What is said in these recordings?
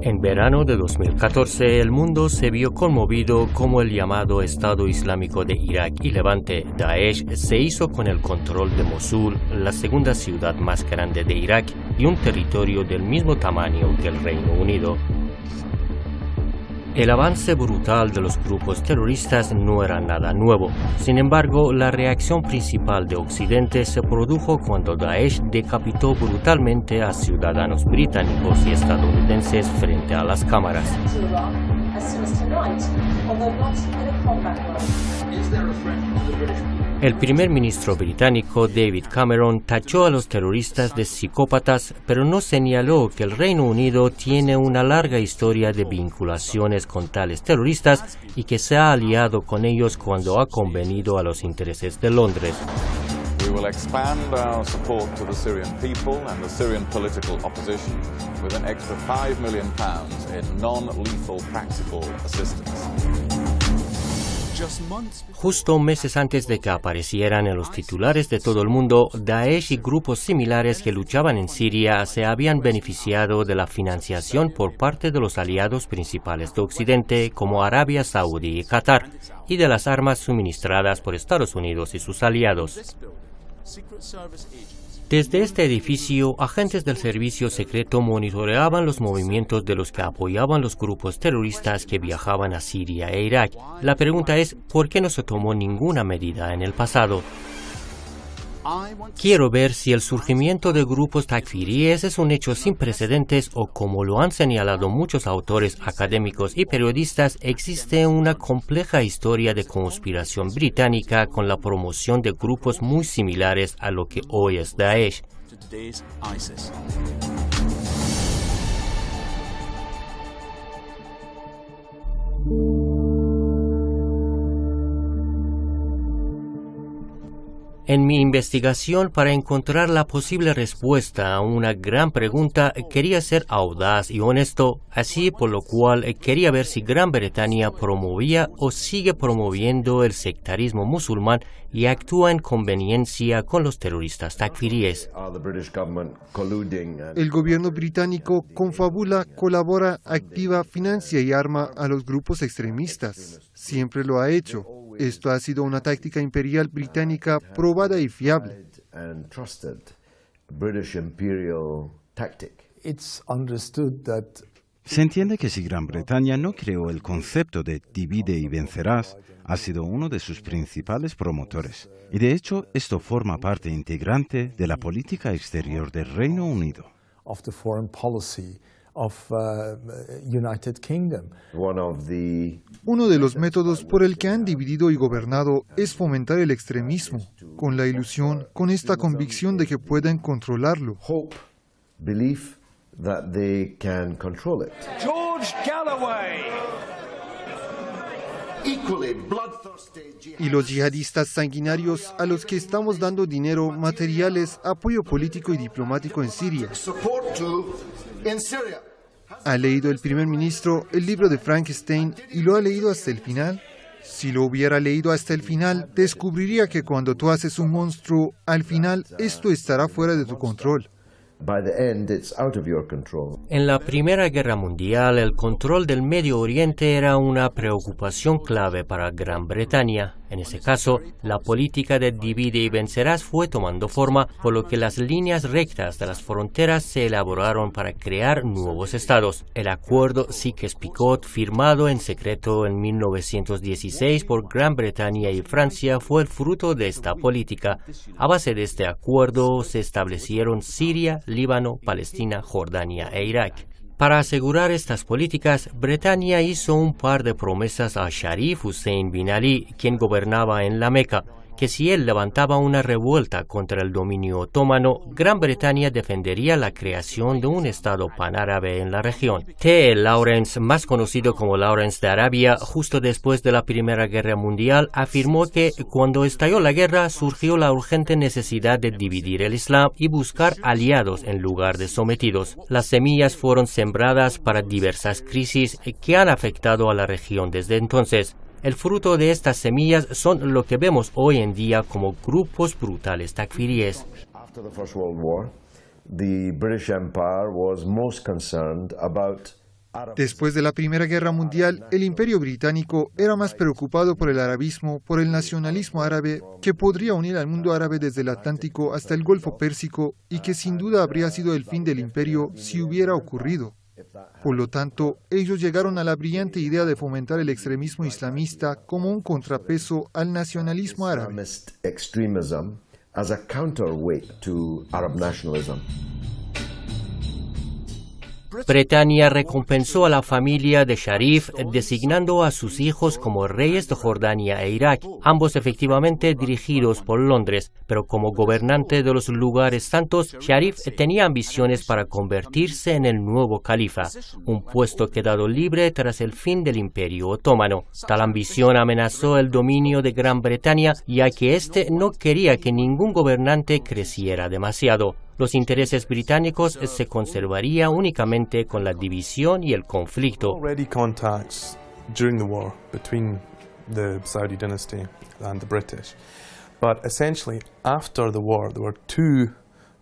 En verano de 2014, el mundo se vio conmovido como el llamado Estado Islámico de Irak y Levante, Daesh, se hizo con el control de Mosul, la segunda ciudad más grande de Irak y un territorio del mismo tamaño que el Reino Unido. El avance brutal de los grupos terroristas no era nada nuevo. Sin embargo, la reacción principal de Occidente se produjo cuando Daesh decapitó brutalmente a ciudadanos británicos y estadounidenses frente a las cámaras. El primer ministro británico David Cameron tachó a los terroristas de psicópatas, pero no señaló que el Reino Unido tiene una larga historia de vinculaciones con tales terroristas y que se ha aliado con ellos cuando ha convenido a los intereses de Londres. We will expand our support to the Syrian people and the Syrian political opposition with an extra £5 million in non-lethal practical assistance. Justo meses antes de que aparecieran en los titulares de todo el mundo, Daesh y grupos similares que luchaban en Siria se habían beneficiado de la financiación por parte de los aliados principales de Occidente como Arabia Saudí y Qatar, y de las armas suministradas por Estados Unidos y sus aliados. Desde este edificio, agentes del servicio secreto monitoreaban los movimientos de los que apoyaban los grupos terroristas que viajaban a Siria e Irak. La pregunta es, ¿por qué no se tomó ninguna medida en el pasado? Quiero ver si el surgimiento de grupos takfiríes es un hecho sin precedentes o, como lo han señalado muchos autores académicos y periodistas, existe una compleja historia de conspiración británica con la promoción de grupos muy similares a lo que hoy es Daesh. En mi investigación para encontrar la posible respuesta a una gran pregunta, quería ser audaz y honesto, así por lo cual quería ver si Gran Bretaña promovía o sigue promoviendo el sectarismo musulmán y actúa en conveniencia con los terroristas takfiríes. El gobierno británico confabula, colabora, activa, financia y arma a los grupos extremistas. Siempre lo ha hecho. Esto ha sido una táctica imperial británica probada y fiable. Se entiende que si Gran Bretaña no creó el concepto de divide y vencerás, ha sido uno de sus principales promotores. Y de hecho, esto forma parte integrante de la política exterior del Reino Unido. Uno de los métodos por el que han dividido y gobernado es fomentar el extremismo, con la ilusión, con esta convicción de que pueden controlarlo. George Galloway. Y los yihadistas sanguinarios a los que estamos dando dinero, materiales, apoyo político y diplomático en Siria. ¿Ha leído el primer ministro el libro de Frankenstein y lo ha leído hasta el final? Si lo hubiera leído hasta el final, descubriría que cuando tú haces un monstruo, al final esto estará fuera de tu control. En la Primera Guerra Mundial, el control del Medio Oriente era una preocupación clave para Gran Bretaña. En ese caso, la política de divide y vencerás fue tomando forma, por lo que las líneas rectas de las fronteras se elaboraron para crear nuevos estados. El acuerdo Sykes-Picot, firmado en secreto en 1916 por Gran Bretaña y Francia, fue el fruto de esta política. A base de este acuerdo se establecieron Siria, Líbano, Palestina, Jordania e Irak. Para asegurar estas políticas, Bretaña hizo un par de promesas a Sharif Hussein bin Ali, quien gobernaba en la Meca, que si él levantaba una revuelta contra el dominio otomano, Gran Bretaña defendería la creación de un estado panárabe en la región. T. Lawrence, más conocido como Lawrence de Arabia, justo después de la Primera Guerra Mundial, afirmó que cuando estalló la guerra surgió la urgente necesidad de dividir el Islam y buscar aliados en lugar de sometidos. Las semillas fueron sembradas para diversas crisis que han afectado a la región desde entonces. El fruto de estas semillas son lo que vemos hoy en día como grupos brutales takfiríes. After the First World War, the British Empire was most concerned about Después de la Primera Guerra Mundial, el Imperio Británico era más preocupado por el arabismo, por el nacionalismo árabe, que podría unir al mundo árabe desde el Atlántico hasta el Golfo Pérsico y que sin duda habría sido el fin del imperio si hubiera ocurrido. Por lo tanto, ellos llegaron a la brillante idea de fomentar el extremismo islamista como un contrapeso al nacionalismo árabe. Bretaña recompensó a la familia de Sharif designando a sus hijos como reyes de Jordania e Irak, ambos efectivamente dirigidos por Londres, pero como gobernante de los lugares santos, Sharif tenía ambiciones para convertirse en el nuevo califa, un puesto quedado libre tras el fin del Imperio Otomano. Tal ambición amenazó el dominio de Gran Bretaña, ya que éste no quería que ningún gobernante creciera demasiado. Los intereses británicos se conservarían únicamente con la división y el conflicto. Already contacts during the war between the Saudi dynasty and the British, but essentially after the war there were two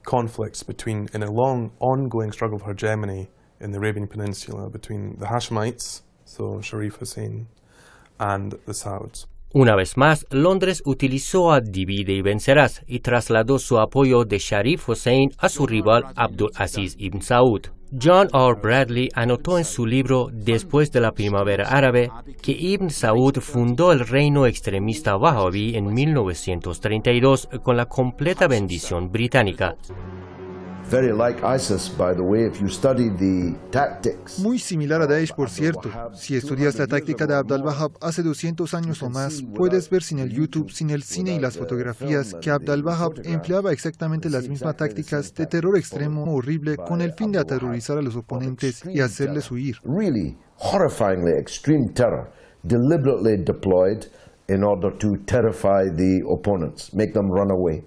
conflicts in a long ongoing struggle for hegemony in the Arabian Peninsula between the Hashemites, so Sharif Hussein, and the Sauds. Una vez más, Londres utilizó a divide y vencerás y trasladó su apoyo de Sharif Hussein a su rival Abdul Aziz ibn Saud. John R. Bradley anotó en su libro Después de la Primavera Árabe que Ibn Saud fundó el reino extremista Wahhabi en 1932 con la completa bendición británica. Muy similar a Daesh, por cierto. Si estudias la táctica de Abd al-Wahhab hace 200 años o más, puedes ver sin el YouTube, sin el cine y las fotografías que Abd al-Wahhab empleaba exactamente las mismas tácticas de terror extremo horrible con el fin de aterrorizar a los oponentes y hacerles huir. Really horrifyingly extreme terror, deliberately deployed in order to terrify the opponents, make them run away.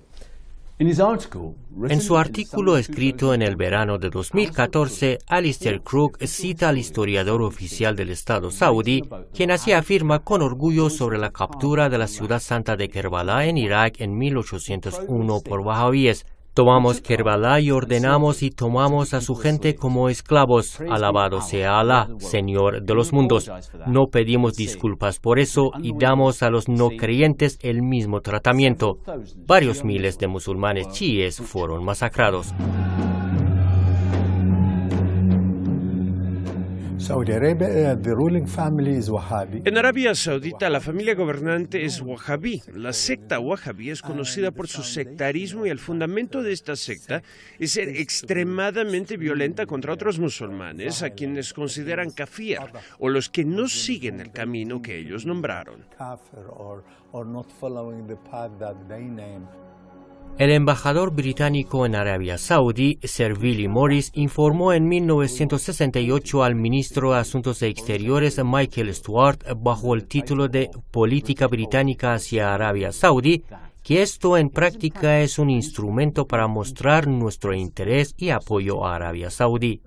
En su artículo escrito en el verano de 2014, Alistair Crook cita al historiador oficial del Estado saudí, quien así afirma con orgullo sobre la captura de la ciudad santa de Kerbala en Irak en 1801 por wahhabíes. Tomamos Kerbala y ordenamos y tomamos a su gente como esclavos. Alabado sea Alá, Señor de los mundos. No pedimos disculpas por eso y damos a los no creyentes el mismo tratamiento. Varios miles de musulmanes chiíes fueron masacrados. En Arabia Saudita, la familia gobernante es wahhabí. La secta wahhabí es conocida por su sectarismo y el fundamento de esta secta es ser extremadamente violenta contra otros musulmanes a quienes consideran kafir o los que no siguen el camino que ellos nombraron. El embajador británico en Arabia Saudí, Sir Willy Morris, informó en 1968 al ministro de Asuntos Exteriores Michael Stewart, bajo el título de Política Británica hacia Arabia Saudí, que esto en práctica es un instrumento para mostrar nuestro interés y apoyo a Arabia Saudí.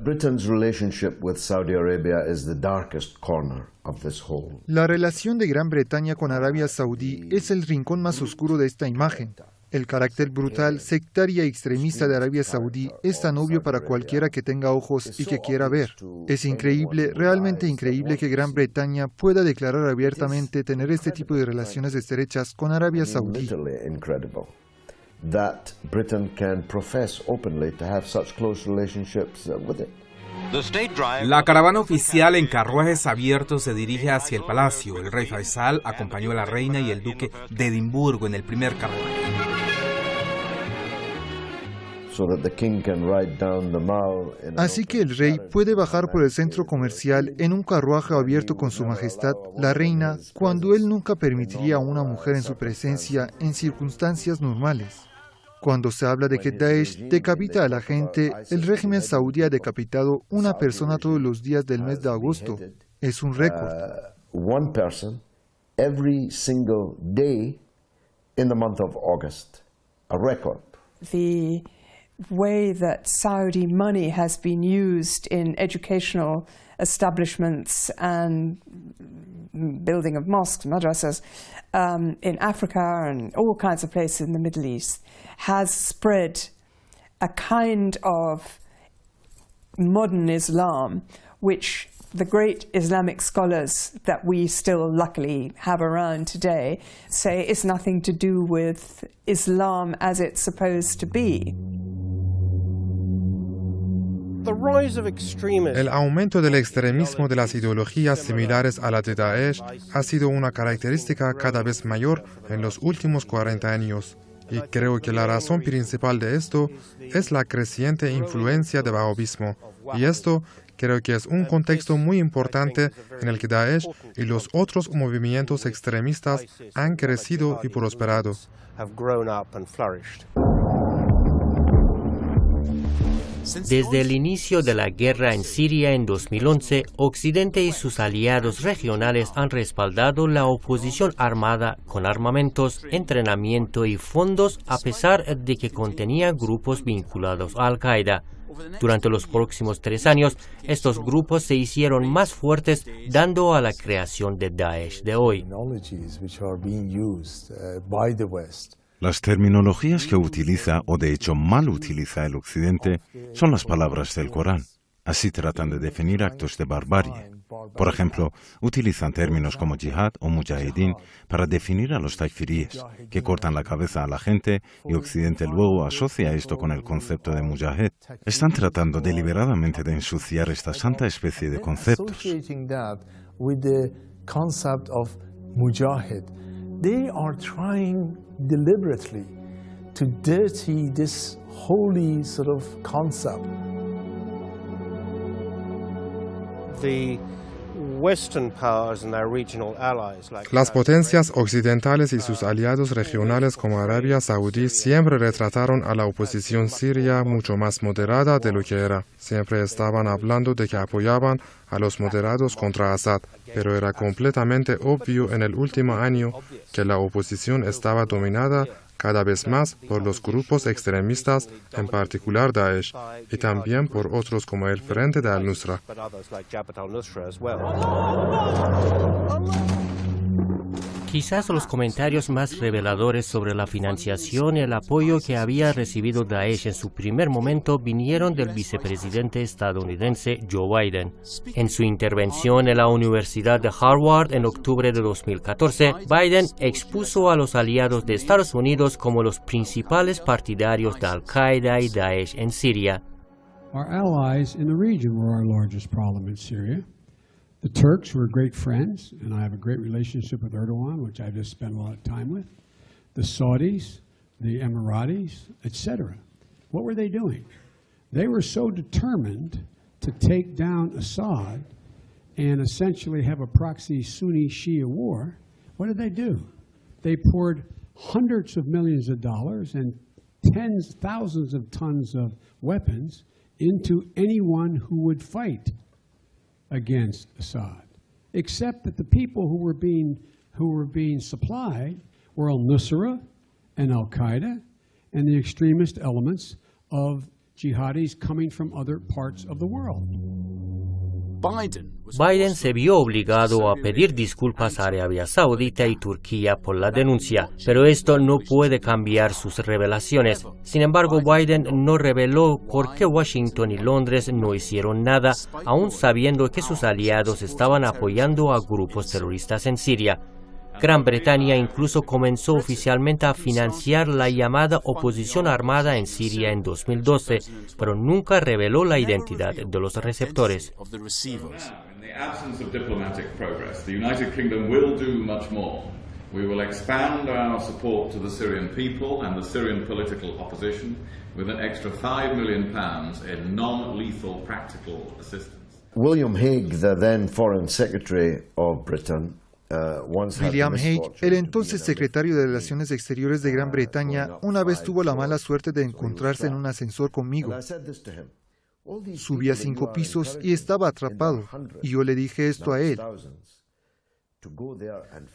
La relación de Gran Bretaña con Arabia Saudí es el rincón más oscuro de esta imagen. El carácter brutal, sectaria y extremista de Arabia Saudí es tan obvio para cualquiera que tenga ojos y que quiera ver. Es increíble, realmente increíble que Gran Bretaña pueda declarar abiertamente tener este tipo de relaciones estrechas con Arabia Saudí. La caravana oficial en carruajes abiertos se dirige hacia el palacio. El rey Faisal acompañó a la reina y el duque de Edimburgo en el primer carruaje. Así que el rey puede bajar por el centro comercial en un carruaje abierto con su majestad, la reina, cuando él nunca permitiría a una mujer en su presencia en circunstancias normales. Cuando se habla de que Daesh decapita a la gente, el régimen saudí ha decapitado una persona todos los días del mes de agosto. Es un récord. One person every single day in the month of August. A record. The way that Saudi money has been used in educational establishments and building of mosques, madrasas, in Africa and all kinds of places in the Middle East has spread a kind of modern Islam which The great Islamic scholars that we still luckily have around today say it's nothing to do with Islam as it's supposed to be. El aumento del extremismo de las ideologías similares a la de Daesh ha sido una característica cada vez mayor en los últimos 40 años. Y creo que la razón principal de esto es la creciente influencia del wahabismo. Y esto creo que es un contexto muy importante en el que Daesh y los otros movimientos extremistas han crecido y prosperado. Desde el inicio de la guerra en Siria en 2011, Occidente y sus aliados regionales han respaldado la oposición armada con armamentos, entrenamiento y fondos, a pesar de que contenía grupos vinculados a Al-Qaeda. Durante los próximos 3 años, estos grupos se hicieron más fuertes, dando a la creación de Daesh de hoy. Las terminologías que utiliza, o de hecho mal utiliza el Occidente, son las palabras del Corán. Así tratan de definir actos de barbarie. Por ejemplo, utilizan términos como yihad o mujahideen para definir a los takfiríes, que cortan la cabeza a la gente, y Occidente luego asocia esto con el concepto de mujahid. Están tratando deliberadamente de ensuciar esta santa especie de conceptos. They are trying deliberately to dirty this holy sort of concept. Las potencias occidentales y sus aliados regionales como Arabia Saudí siempre retrataron a la oposición siria mucho más moderada de lo que era. Siempre estaban hablando de que apoyaban a los moderados contra Assad, pero era completamente obvio en el último año que la oposición estaba dominada cada vez más por los grupos extremistas, en particular Daesh, y también por otros como el Frente de Al-Nusra. Quizás los comentarios más reveladores sobre la financiación y el apoyo que había recibido Daesh en su primer momento vinieron del vicepresidente estadounidense Joe Biden. En su intervención en la Universidad de Harvard en octubre de 2014, Biden expuso a los aliados de Estados Unidos como los principales partidarios de Al-Qaeda y Daesh en Siria. Our allies in the region were our largest problem in Syria. The Turks were great friends, and I have a great relationship with Erdogan, which I've just spent a lot of time with. The Saudis, the Emiratis, etc. What were they doing? They were so determined to take down Assad and essentially have a proxy Sunni-Shia war. What did they do? They poured hundreds of millions of dollars and tens, thousands of tons of weapons into anyone who would fight against Assad, except that the people who were being supplied were al-Nusra and Al-Qaeda and the extremist elements of jihadis coming from other parts of the world. Biden se vio obligado a pedir disculpas a Arabia Saudita y Turquía por la denuncia, pero esto no puede cambiar sus revelaciones. Sin embargo, Biden no reveló por qué Washington y Londres no hicieron nada, aún sabiendo que sus aliados estaban apoyando a grupos terroristas en Siria. Gran Bretaña incluso comenzó oficialmente a financiar la llamada oposición armada en Siria en 2012, pero nunca reveló la identidad de los receptores. In the absence of diplomatic progress, the United Kingdom will do much more. We will expand our support to the Syrian people and the Syrian political opposition with an extra £5 million in non-lethal practical assistance. William Hague, the then Foreign Secretary of Britain, William Hague, el entonces secretario de Relaciones Exteriores de Gran Bretaña, una vez tuvo la mala suerte de encontrarse en un ascensor conmigo. Subí a 5 pisos y estaba atrapado, y yo le dije esto a él.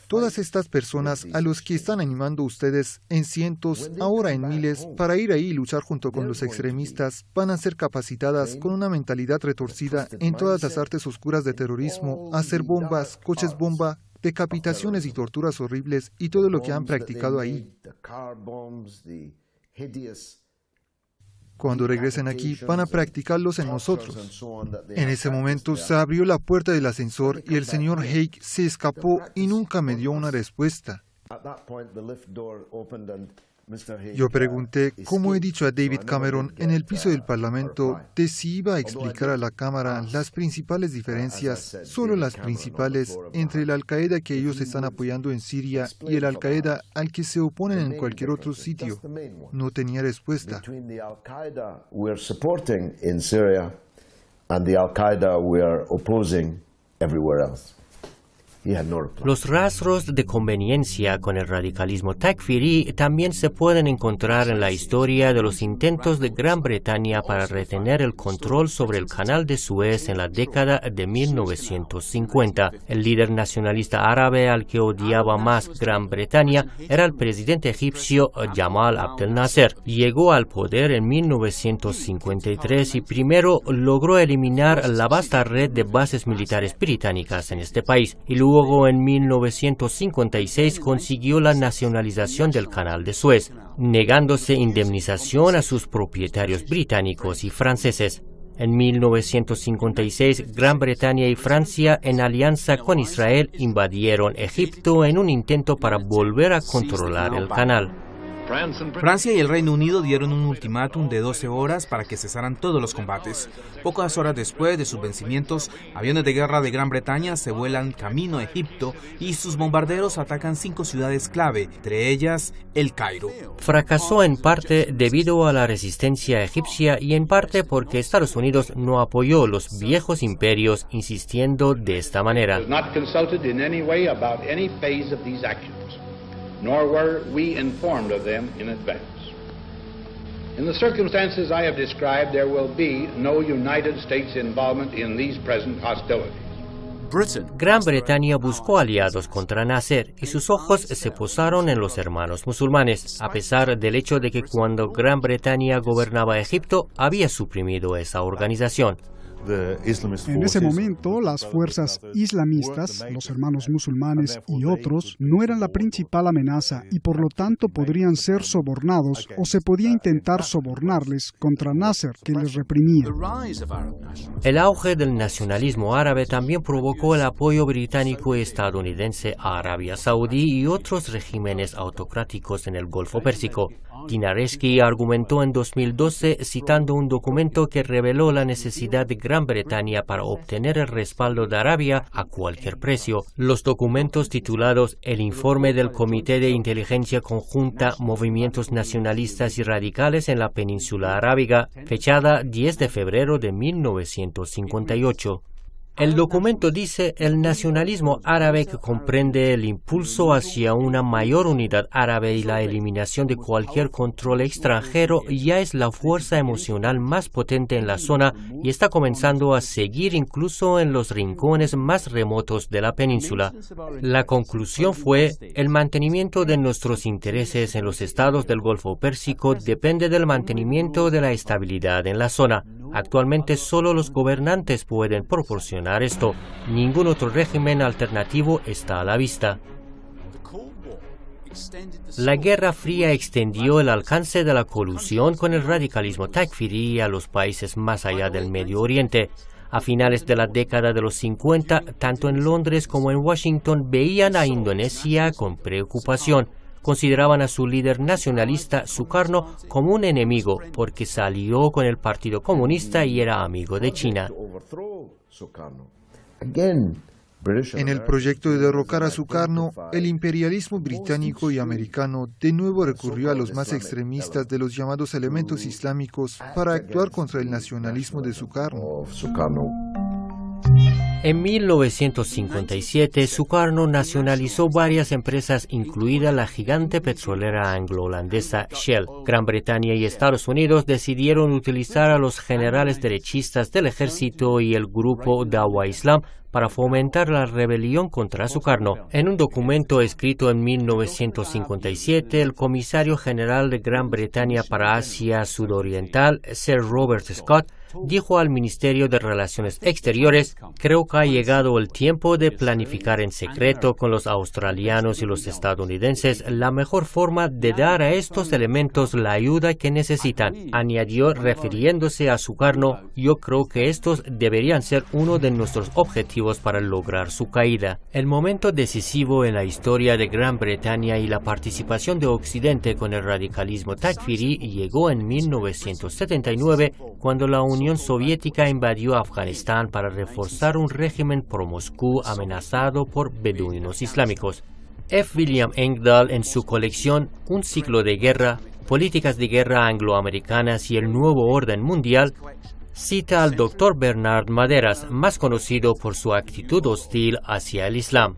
Todas estas personas a los que están animando ustedes en cientos, ahora en miles, para ir ahí y luchar junto con los extremistas, van a ser capacitadas con una mentalidad retorcida en todas las artes oscuras de terrorismo, hacer bombas, coches bomba, decapitaciones y torturas horribles y todo lo que han practicado ahí. Cuando regresen aquí, van a practicarlos en nosotros. En ese momento se abrió la puerta del ascensor y el señor Haig se escapó y nunca me dio una respuesta. Yo pregunté, como he dicho a David Cameron en el piso del Parlamento, de si iba a explicar a la Cámara las principales diferencias, solo las principales, entre el Al-Qaeda que ellos están apoyando en Siria y el Al-Qaeda al que se oponen en cualquier otro sitio. No tenía respuesta. Los rastros de conveniencia con el radicalismo takfiri también se pueden encontrar en la historia de los intentos de Gran Bretaña para retener el control sobre el canal de Suez en la década de 1950. El líder nacionalista árabe al que odiaba más Gran Bretaña era el presidente egipcio Gamal Abdel Nasser. Llegó al poder en 1953 y primero logró eliminar la vasta red de bases militares británicas en este país y luego en 1956 consiguió la nacionalización del canal de Suez, negándose indemnización a sus propietarios británicos y franceses. En 1956, Gran Bretaña y Francia, en alianza con Israel, invadieron Egipto en un intento para volver a controlar el canal. Francia y el Reino Unido dieron un ultimátum de 12 horas para que cesaran todos los combates. Pocas horas después de sus vencimientos, aviones de guerra de Gran Bretaña se vuelan camino a Egipto y sus bombarderos atacan 5 ciudades clave, entre ellas El Cairo. Fracasó en parte debido a la resistencia egipcia y en parte porque Estados Unidos no apoyó los viejos imperios insistiendo de esta manera. Nor were we informed of them in advance. In the circumstances I have described, there will be no United States involvement in these present hostilities. Gran Bretaña buscó aliados contra Nasser y sus ojos se posaron en los hermanos musulmanes, a pesar del hecho de que cuando Gran Bretaña gobernaba Egipto había suprimido esa organización. En ese momento, las fuerzas islamistas, los hermanos musulmanes y otros, no eran la principal amenaza y por lo tanto podrían ser sobornados o se podía intentar sobornarles contra Nasser, que les reprimía. El auge del nacionalismo árabe también provocó el apoyo británico y estadounidense a Arabia Saudí y otros regímenes autocráticos en el Golfo Pérsico. Dinareschi argumentó en 2012 citando un documento que reveló la necesidad de Gran Bretaña para obtener el respaldo de Arabia a cualquier precio. Los documentos titulados El informe del Comité de Inteligencia Conjunta Movimientos Nacionalistas y Radicales en la Península Arábiga, fechada 10 de febrero de 1958. El documento dice: el nacionalismo árabe, que comprende el impulso hacia una mayor unidad árabe y la eliminación de cualquier control extranjero, ya es la fuerza emocional más potente en la zona y está comenzando a seguir incluso en los rincones más remotos de la península. La conclusión fue: el mantenimiento de nuestros intereses en los estados del Golfo Pérsico depende del mantenimiento de la estabilidad en la zona. Actualmente solo los gobernantes pueden proporcionar esto. Ningún otro régimen alternativo está a la vista. La Guerra Fría extendió el alcance de la colusión con el radicalismo takfiri a los países más allá del Medio Oriente. A finales de la década de los 50, tanto en Londres como en Washington veían a Indonesia con preocupación. Consideraban a su líder nacionalista, Sukarno, como un enemigo porque salió con el Partido Comunista y era amigo de China. En el proyecto de derrocar a Sukarno, el imperialismo británico y americano de nuevo recurrió a los más extremistas de los llamados elementos islámicos para actuar contra el nacionalismo de Sukarno. En 1957, Sukarno nacionalizó varias empresas, incluida la gigante petrolera anglo-holandesa Shell. Gran Bretaña y Estados Unidos decidieron utilizar a los generales derechistas del ejército y el grupo Dawa Islam para fomentar la rebelión contra Sukarno. En un documento escrito en 1957, el comisario general de Gran Bretaña para Asia Sudoriental, Sir Robert Scott, dijo al Ministerio de Relaciones Exteriores: creo que ha llegado el tiempo de planificar en secreto con los australianos y los estadounidenses la mejor forma de dar a estos elementos la ayuda que necesitan. Añadió, refiriéndose a Sukarno: yo creo que estos deberían ser uno de nuestros objetivos para lograr su caída. El momento decisivo en la historia de Gran Bretaña y la participación de Occidente con el radicalismo takfiri llegó en 1979, cuando la Unión Soviética invadió Afganistán para reforzar un régimen pro-Moscú amenazado por beduinos islámicos. F. William Engdahl, en su colección Un ciclo de guerra, políticas de guerra angloamericanas y el nuevo orden mundial, cita al Dr. Bernard Maderas, más conocido por su actitud hostil hacia el Islam.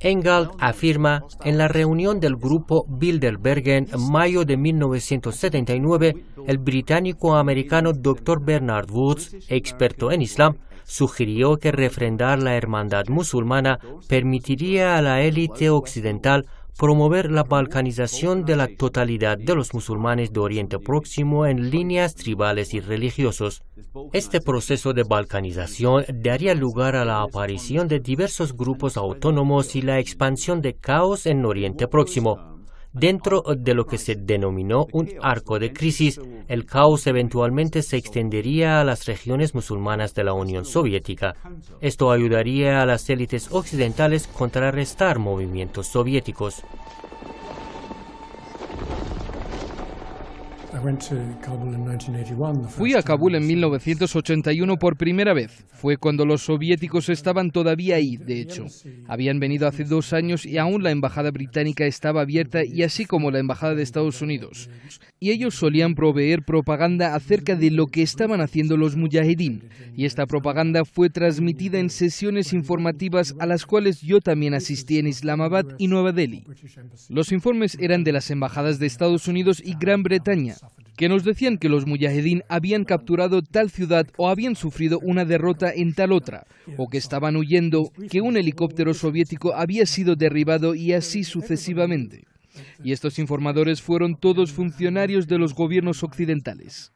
Engdahl afirma: en la reunión del grupo Bilderberg en mayo de 1979, el británico-americano Dr. Bernard Woods, experto en Islam, sugirió que refrendar la hermandad musulmana permitiría a la élite occidental promover la balcanización de la totalidad de los musulmanes de Oriente Próximo en líneas tribales y religiosos. Este proceso de balcanización daría lugar a la aparición de diversos grupos autónomos y la expansión de caos en Oriente Próximo. Dentro de lo que se denominó un arco de crisis, el caos eventualmente se extendería a las regiones musulmanas de la Unión Soviética. Esto ayudaría a las élites occidentales a contrarrestar movimientos soviéticos. Fui a Kabul en 1981 por primera vez. Fue cuando los soviéticos estaban todavía ahí, de hecho. Habían venido hace 2 años y aún la embajada británica estaba abierta, y así como la embajada de Estados Unidos. Y ellos solían proveer propaganda acerca de lo que estaban haciendo los mujahidín. Y esta propaganda fue transmitida en sesiones informativas a las cuales yo también asistí en Islamabad y Nueva Delhi. Los informes eran de las embajadas de Estados Unidos y Gran Bretaña, que nos decían que los mujahidín habían capturado tal ciudad o habían sufrido una derrota en tal otra, o que estaban huyendo, que un helicóptero soviético había sido derribado y así sucesivamente. Y estos informadores fueron todos funcionarios de los gobiernos occidentales.